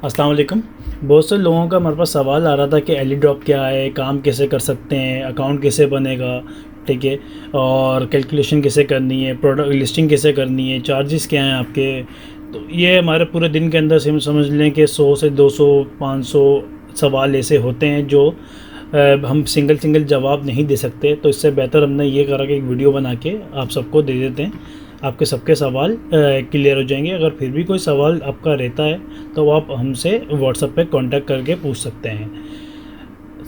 अस्सलाम वालेकुम। बहुत से लोगों का हमारे पास सवाल आ रहा था कि एली ड्रॉप क्या है, काम कैसे कर सकते हैं, अकाउंट कैसे बनेगा, ठीक है, और कैलकुलेशन कैसे करनी है, प्रोडक्ट लिस्टिंग कैसे करनी है, चार्जेस क्या हैं आपके। तो ये हमारे पूरे दिन के अंदर से हम समझ लें कि 100 से 200 500 सवाल ऐसे होते हैं जो हम सिंगल सिंगल जवाब नहीं दे सकते। तो इससे बेहतर हमने ये करा कि एक वीडियो बना के आप सबको दे देते हैं, आपके सबके सवाल क्लियर हो जाएंगे। अगर फिर भी कोई सवाल आपका रहता है तो आप हमसे व्हाट्सएप पे कांटेक्ट करके पूछ सकते हैं।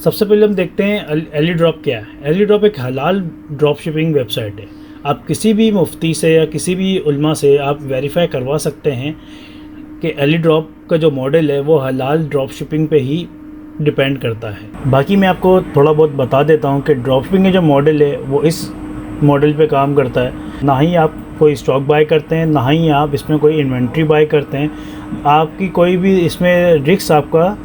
सबसे पहले हम देखते हैं एली ड्रॉप क्या है। एली ड्रॉप एक हलाल ड्रॉप शिपिंग वेबसाइट है। आप किसी भी मुफ्ती से या किसी भी उलमा से आप वेरीफाई करवा सकते हैं कि एली ड्रॉप का जो मॉडल है वो हलाल ड्रॉप शिपिंग पे ही डिपेंड करता है। बाकी मैं आपको थोड़ा बहुत बता देता हूँ कि ड्रॉप शिपिंग का जो मॉडल है वो इस मॉडल पे काम करता है। ना ही आप कोई स्टॉक बाय करते हैं, ना ही आप इसमें कोई इन्वेंट्री बाय करते हैं। आपकी कोई भी इसमें रिस्क आपका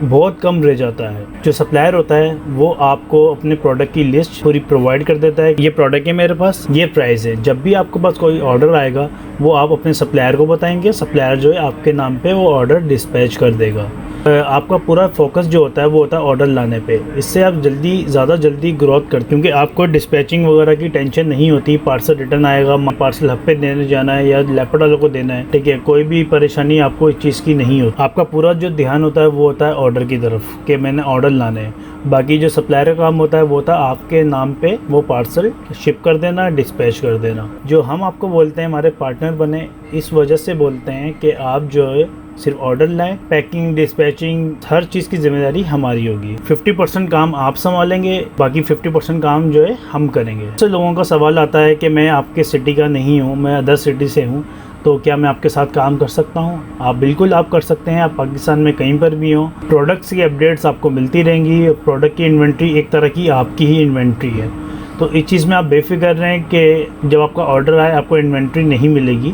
बहुत कम रह जाता है। जो सप्लायर होता है वो आपको अपने प्रोडक्ट की लिस्ट पूरी प्रोवाइड कर देता है। ये प्रोडक्ट है मेरे पास, ये प्राइस है। जब भी आपके पास कोई ऑर्डर आएगा वो आप अपने सप्लायर को बताएंगे, सप्लायर जो है आपके नाम पे वो ऑर्डर डिस्पैच कर देगा। आपका पूरा फोकस जो होता है वो होता है ऑर्डर लाने पे। इससे आप ज़्यादा जल्दी ग्रोथ करते, क्योंकि आपको डिस्पैचिंग वगैरह की टेंशन नहीं होती। पार्सल रिटर्न आएगा, पार्सल हफ्ते देने जाना है या लैपटॉप वालों को देना है, ठीक है, कोई भी परेशानी आपको इस चीज़ की नहीं होती। आपका पूरा जो ध्यान होता है वो होता है ऑर्डर की तरफ कि मैंने ऑर्डर लाने हैं। बाकी जो सप्लायर का काम होता है वो होता है आपके नाम पे वो पार्सल शिप कर देना, डिस्पैच कर देना। जो हम आपको बोलते हैं हमारे पार्टनर बने, इस वजह से बोलते हैं कि आप जो है सिर्फ ऑर्डर लाएं, पैकिंग डिस्पैचिंग हर चीज़ की जिम्मेदारी हमारी होगी। 50% काम आप संभालेंगे, बाकी 50% काम जो है हम करेंगे। तो लोगों का सवाल आता है कि मैं आपके सिटी का नहीं हूँ, मैं अदर सिटी से हूँ, तो क्या मैं आपके साथ काम कर सकता हूँ? आप बिल्कुल आप कर सकते हैं। आप पाकिस्तान में कहीं पर भी हो, प्रोडक्ट्स की अपडेट्स आपको मिलती रहेंगी। प्रोडक्ट की इन्वेंट्री एक तरह की आपकी ही इन्वेंट्री है। तो इस चीज़ में आप बेफिक्र रहें कि जब आपका ऑर्डर आए आपको इन्वेंट्री नहीं मिलेगी,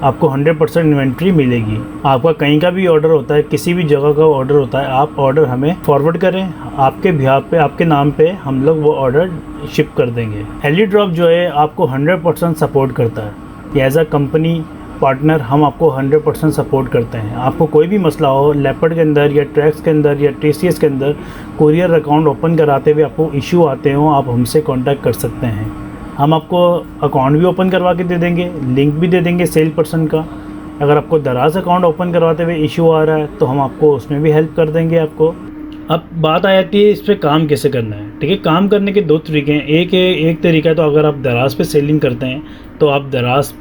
आपको 100% इन्वेंट्री मिलेगी। आपका कहीं का भी ऑर्डर होता है, किसी भी जगह का ऑर्डर होता है, आप ऑर्डर हमें फॉरवर्ड करें, आपके बिहाफ पे, आपके नाम पे हम लोग वो ऑर्डर शिप कर देंगे। एली ड्रॉप जो है आपको 100% सपोर्ट करता है। एज अ कंपनी पार्टनर हम आपको 100% सपोर्ट करते हैं। आपको कोई भी मसला हो, लेपर्ड के अंदर या ट्रैक्स के अंदर या TCS के अंदर कुरियर अकाउंट ओपन कराते हुए आपको इशू आते हो, आप हमसे कांटेक्ट कर सकते हैं। हम आपको अकाउंट भी ओपन करवा के दे देंगे, लिंक भी दे देंगे सेल पर्सन का। अगर आपको दराज अकाउंट ओपन करवाते हुए इशू आ रहा है तो हम आपको उसमें भी हेल्प कर देंगे आपको। अब बात आ जाती है इस पर काम कैसे करना है, ठीक है। काम करने के दो तरीके हैं। एक तरीका तो अगर आप दराज पे सेलिंग करते हैं तो आप दराज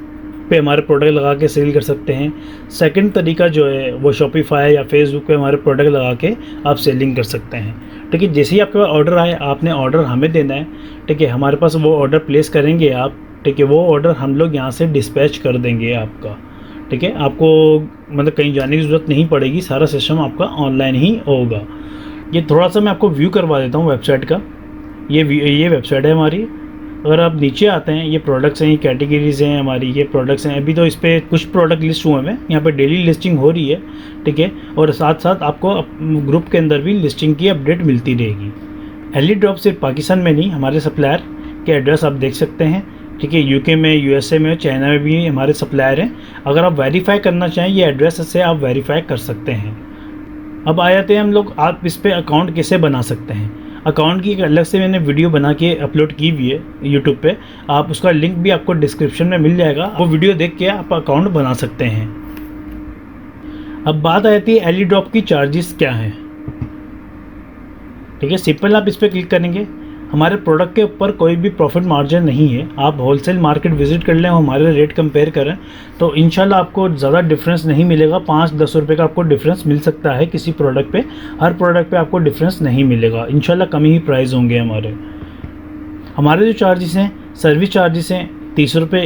पे हमारे प्रोडक्ट लगा के सेल कर सकते हैं। सेकंड तरीका जो है वो शॉपिफाई या फेसबुक पे हमारे प्रोडक्ट लगा के आप सेलिंग कर सकते हैं, ठीक है। जैसे ही आपके पास ऑर्डर आए आपने ऑर्डर हमें देना है, ठीक है। हमारे पास वो ऑर्डर प्लेस करेंगे आप, ठीक है। वो ऑर्डर हम लोग यहाँ से डिस्पैच कर देंगे आपका, ठीक है। आपको मतलब कहीं जाने की ज़रूरत नहीं पड़ेगी, सारा सिस्टम आपका ऑनलाइन ही होगा। ये थोड़ा सा मैं आपको व्यू करवा देता हूँ वेबसाइट का। ये वेबसाइट है हमारी। अगर आप नीचे आते हैं, ये प्रोडक्ट्स हैं, ये कैटेगरीज़ हैं हमारी, ये प्रोडक्ट्स हैं। अभी तो इस पर कुछ प्रोडक्ट लिस्ट हुए हैं, यहाँ पे डेली लिस्टिंग हो रही है, ठीक है। और साथ साथ आपको ग्रुप के अंदर भी लिस्टिंग की अपडेट मिलती रहेगी। एली ड्रॉप सिर्फ पाकिस्तान में नहीं, हमारे सप्लायर के एड्रेस आप देख सकते हैं, ठीक है। UK में, USA में, चाइना में भी हमारे सप्लायर हैं। अगर आप वेरीफाई करना चाहें ये एड्रेस से आप वेरीफाई कर सकते हैं। अब आ जाते हैं हम लोग, आप इस पर अकाउंट कैसे बना सकते हैं। अकाउंट की एक अलग से मैंने वीडियो बना के अपलोड की हुई है यूट्यूब पे, आप उसका लिंक भी आपको डिस्क्रिप्शन में मिल जाएगा। वो वीडियो देख के आप अकाउंट बना सकते हैं। अब बात आ जाती है एली ड्रॉप की चार्जेस क्या हैं, ठीक है। सिंपल आप इस पर क्लिक करेंगे, हमारे प्रोडक्ट के ऊपर कोई भी प्रॉफिट मार्जिन नहीं है। आप होलसेल मार्केट विजिट कर लें, हमारे रेट कंपेयर करें तो इंशाल्लाह आपको ज़्यादा डिफरेंस नहीं मिलेगा। 5-10 रुपये का आपको डिफरेंस मिल सकता है किसी प्रोडक्ट पे, हर प्रोडक्ट पे आपको डिफरेंस नहीं मिलेगा। इंशाल्लाह कम ही प्राइस होंगे हमारे जो चार्जेस हैं, सर्विस चार्जेस हैं 30 रुपये।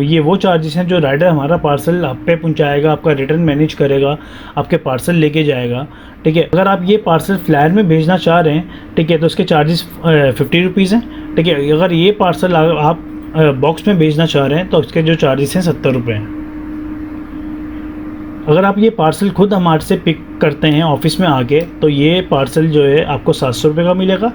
ये वो चार्जेस हैं जो राइडर हमारा पार्सल आप पे पहुँचाएगा, आपका रिटर्न मैनेज करेगा, आपके पार्सल लेके जाएगा, ठीक है। अगर आप ये पार्सल फ्लायर में भेजना चाह रहे हैं, ठीक है, तो उसके चार्जेस 50 रुपीज़ हैं, ठीक है। अगर ये पार्सल आप बॉक्स में भेजना चाह रहे हैं तो उसके जो चार्जेस हैं 70 रुपये हैं। अगर आप ये पार्सल खुद हमारे से पिक करते हैं ऑफिस में आके तो ये पार्सल जो है आपको 700 रुपये का मिलेगा,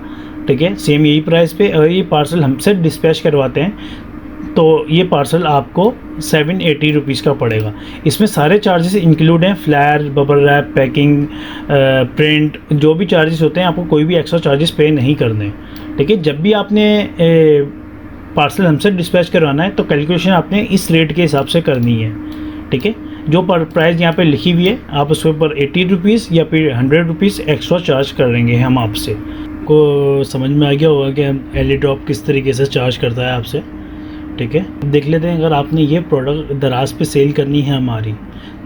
ठीक है। सेम यही प्राइस पे। अगर ये पार्सल हमसे डिस्पैच करवाते हैं तो ये पार्सल आपको 780 रुपीज़ का पड़ेगा। इसमें सारे चार्जेस इंक्लूड हैं, flyer, bubble wrap, packing, print, जो भी चार्जेस होते हैं आपको कोई भी एक्स्ट्रा चार्जेस पे नहीं करने। ठीक है, जब भी आपने पार्सल हमसे डिस्पैच करवाना है तो कैलकुलेशन आपने इस रेट के हिसाब से करनी है। ठीक है, जो प्राइस यहाँ पे लिखी हुई है आप उसके ऊपर 80 रुपीज़ या फिर 100 रुपीज़ एक्स्ट्रा चार्ज कर लेंगे हम आपसे। को समझ में आ गया होगा कि एली ड्रॉप किस तरीके से चार्ज करता है आपसे। ठीक है, देख लेते हैं अगर आपने ये प्रोडक्ट दराज पे सेल करनी है हमारी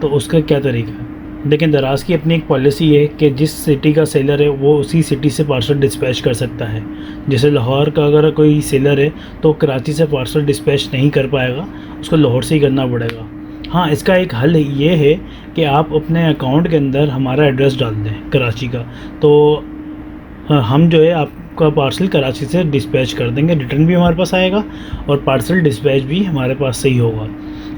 तो उसका क्या तरीका है। देखें, दराज की अपनी एक पॉलिसी है कि जिस सिटी का सेलर है वो उसी सिटी से पार्सल डिस्पैच कर सकता है। जैसे लाहौर का अगर कोई सेलर है तो कराची से पार्सल डिस्पैच नहीं कर पाएगा, उसको लाहौर से ही करना पड़ेगा। हाँ, इसका एक हल ये है कि आप अपने अकाउंट के अंदर हमारा एड्रेस डाल दें कराची का, तो हम जो है आपका पार्सल कराची से डिस्पैच कर देंगे। रिटर्न भी हमारे पास आएगा और पार्सल डिस्पैच भी हमारे पास सही होगा।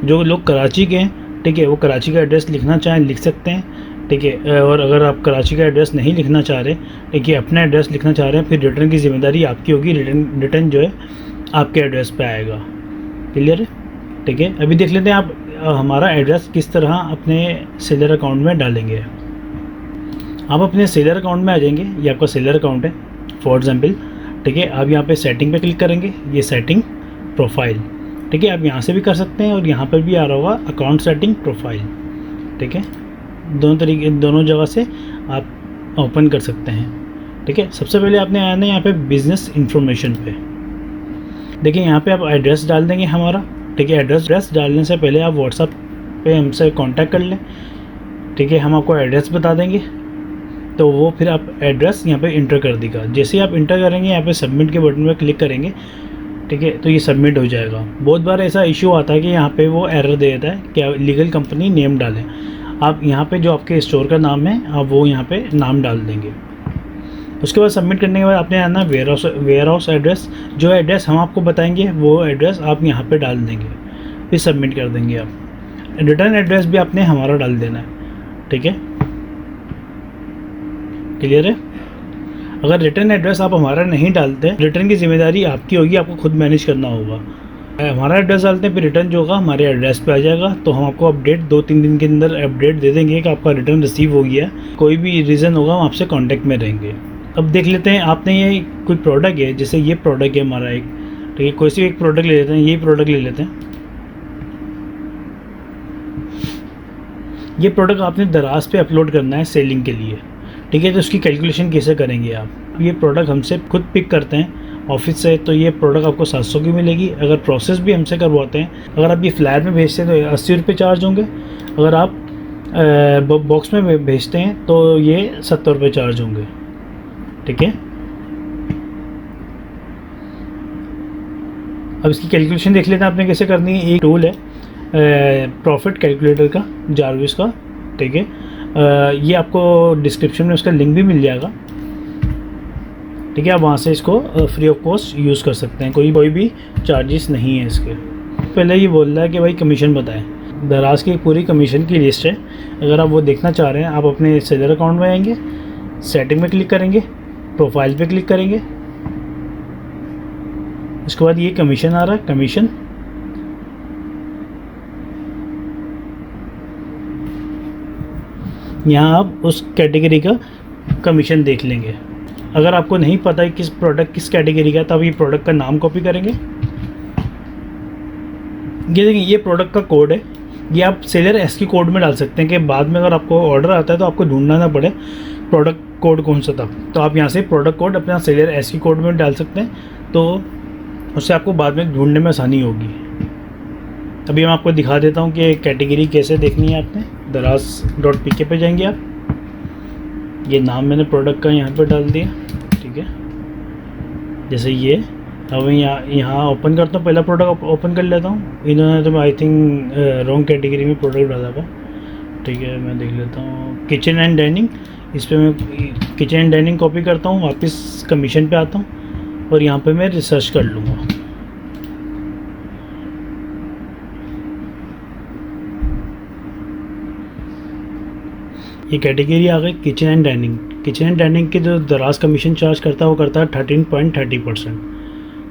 जो लोग कराची के हैं, ठीक है, वो कराची का एड्रेस लिखना चाहें लिख सकते हैं। ठीक है, और अगर आप कराची का एड्रेस नहीं लिखना चाह रहे, ठीक है, अपना एड्रेस लिखना चाह रहे हैं, फिर रिटर्न की ज़िम्मेदारी आपकी होगी। रिटर्न जो है आपके एड्रेस पे आएगा। क्लियर है? ठीक है, अभी देख लेते हैं आप हमारा एड्रेस किस तरह अपने सेलर अकाउंट में डालेंगे। आप अपने सेलर अकाउंट में आ जाएंगे, ये आपका सेलर अकाउंट है फॉर एग्जांपल। ठीक है, आप यहाँ पे सेटिंग पे क्लिक करेंगे, ये सेटिंग प्रोफाइल। ठीक है, आप यहाँ से भी कर सकते हैं और यहाँ पर भी आ रहा होगा अकाउंट सेटिंग प्रोफाइल। ठीक है, दोनों जगह से आप ओपन कर सकते हैं। ठीक है, सबसे पहले आपने आना है यहाँ पे बिज़नेस इंफॉर्मेशन पे। देखिए, यहाँ पे आप एड्रेस डाल देंगे हमारा। ठीक है, एड्रेस डालने से पहले आप व्हाट्सएप पे हमसे कांटेक्ट कर लें। ठीक है, हम आपको एड्रेस बता देंगे तो वो फिर आप एड्रेस यहाँ पे इंटर कर देगा। जैसे ही आप इंटर करेंगे यहाँ पे सबमिट के बटन पे क्लिक करेंगे, ठीक है, तो ये सबमिट हो जाएगा। बहुत बार ऐसा इशू आता है कि यहाँ पे वो एरर दे देता है कि लीगल कंपनी नेम डालें। आप यहाँ पे जो आपके स्टोर का नाम है आप वो यहाँ पे नाम डाल देंगे। उसके बाद सबमिट करने के बाद आपने आना वेयर हाउस एड्रेस। जो एड्रेस हम आपको बताएंगे वो एड्रेस आप यहाँ पे डाल देंगे, फिर सबमिट कर देंगे आप। रिटर्न एड्रेस भी आपने हमारा डाल देना है। ठीक है, क्लियर है? अगर रिटर्न एड्रेस आप हमारा नहीं डालते, रिटर्न की जिम्मेदारी आपकी होगी, आपको खुद मैनेज करना होगा। हमारा एड्रेस डालते हैं, फिर रिटर्न जो होगा हमारे एड्रेस पे आ जाएगा। तो हम आपको अपडेट 2-3 दिन के अंदर अपडेट दे देंगे कि आपका रिटर्न रिसीव हो गया। कोई भी रीज़न होगा हम आपसे कांटेक्ट में रहेंगे। अब देख लेते हैं, आपने ये कोई प्रोडक्ट है, जैसे ये प्रोडक्ट है हमारा एक, ठीक है, कोई सी एक प्रोडक्ट ले लेते हैं, यही प्रोडक्ट ले लेते हैं। ये प्रोडक्ट आपने दराज पे अपलोड करना है सेलिंग के लिए। ठीक है, तो उसकी कैलकुलेशन कैसे करेंगे आप। ये प्रोडक्ट हमसे खुद पिक करते हैं ऑफिस से, तो ये प्रोडक्ट आपको 700 की मिलेगी। अगर प्रोसेस भी हमसे करवाते हैं, अगर आप ये फ्लायर में भेजते हैं तो 80 रुपये चार्ज होंगे। अगर आप बॉक्स में भेजते हैं तो ये 70 रुपये चार्ज होंगे। ठीक है, अब इसकी कैलकुलेशन देख लेते हैं आपने कैसे करनी है। एक टूल है प्रॉफिट कैलकुलेटर का, जारविस का। ठीक है, ये आपको डिस्क्रिप्शन में उसका लिंक भी मिल जाएगा। ठीक है, आप वहाँ से इसको फ्री ऑफ कॉस्ट यूज़ कर सकते हैं, कोई भी चार्जेस नहीं है इसके। पहले ये बोल रहा है कि भाई कमीशन बताएं। दराज की पूरी कमीशन की लिस्ट है। अगर आप वो देखना चाह रहे हैं, आप अपने सेलर अकाउंट में आएंगे, सेटिंग में क्लिक करेंगे, प्रोफाइल पे क्लिक करेंगे। उसके बाद ये कमीशन आ रहा है, कमीशन। यहाँ आप उस कैटेगरी का कमीशन देख लेंगे। अगर आपको नहीं पता है किस प्रोडक्ट किस कैटेगरी का, तो आप ये प्रोडक्ट का नाम कॉपी करेंगे। ये देखिए, ये प्रोडक्ट का कोड है, ये आप सेलर एस की कोड में डाल सकते हैं कि बाद में अगर आपको ऑर्डर आता है तो आपको ढूंढना ना पड़े प्रोडक्ट कोड कौन सा था। तो आप यहाँ से प्रोडक्ट कोड अपना सेलर एस की कोड में डाल सकते हैं, तो उससे आपको बाद में ढूंढने में आसानी होगी। अभी मैं आपको दिखा देता हूँ कि कैटेगरी कैसे देखनी है आपने। दराज.pk पे जाएंगे आप, ये नाम मैंने प्रोडक्ट का यहाँ पे डाल दिया। ठीक है, जैसे ये अब यहाँ ओपन करता हूँ, पहला प्रोडक्ट ओपन कर लेता हूँ। इन्होंने तो मैं आई थिंक रॉन्ग कैटेगरी में प्रोडक्ट डाला था। ठीक है, मैं देख लेता हूँ किचन एंड डाइनिंग। इस पर मैं किचन एंड डाइनिंग कॉपी करता हूँ, वापस कमीशन पे आता हूँ और यहाँ पे मैं रिसर्च कर लूँगा। ये कैटेगरी आ गई kitchen and dining. Kitchen and dining के जो दराज कमीशन चार्ज करता है वो करता है 13.30%।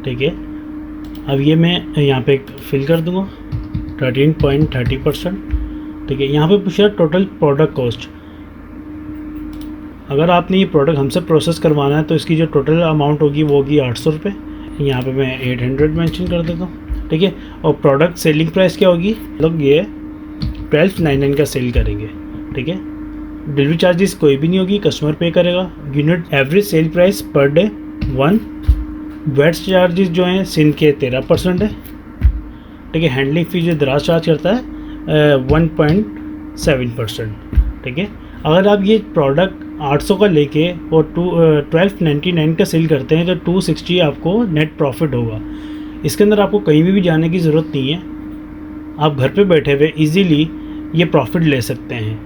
ठीक है, अब ये मैं यहाँ पे फिल कर दूँगा 13.30%। ठीक है, यहाँ पे पूछा टोटल प्रोडक्ट कॉस्ट। अगर आपने ये प्रोडक्ट हमसे प्रोसेस करवाना है तो इसकी जो टोटल अमाउंट होगी वो होगी 800 रुपये। यहाँ पे मैं 800 मेंशन कर देता हूँ। ठीक है, और प्रोडक्ट सेलिंग प्राइस क्या होगी, लोग ये 1299 का सेल करेंगे। ठीक है, डिलीवरी चार्जेस कोई भी नहीं होगी, कस्टमर पे करेगा। Unit average sale price per day 1। Weight charges जो हैं सिन के 13% है। ठीक है, हैंडलिंग फी जो दराज चार्ज करता है 1.7%। ठीक है, अगर आप ये प्रोडक्ट 800 का लेके और 1299 का सेल करते हैं तो 260 आपको नेट प्रॉफिट होगा। इसके अंदर आपको कहीं भी जाने की ज़रूरत नहीं है, आप घर पे बैठे हुए इजीली ये प्रॉफिट ले सकते हैं।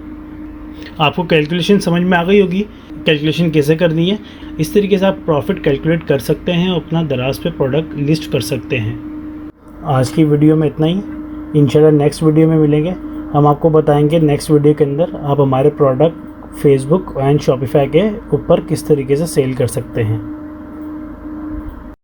आपको कैलकुलेशन समझ में आ गई होगी, कैलकुलेशन कैसे करनी है। इस तरीके से आप प्रॉफिट कैलकुलेट कर सकते हैं और अपना दराज पे प्रोडक्ट लिस्ट कर सकते हैं। आज की वीडियो में इतना ही, इंशाल्लाह नेक्स्ट वीडियो में मिलेंगे। हम आपको बताएंगे नेक्स्ट वीडियो के अंदर आप हमारे प्रोडक्ट फेसबुक एंड शॉपिफाई के ऊपर किस तरीके से सेल कर सकते हैं।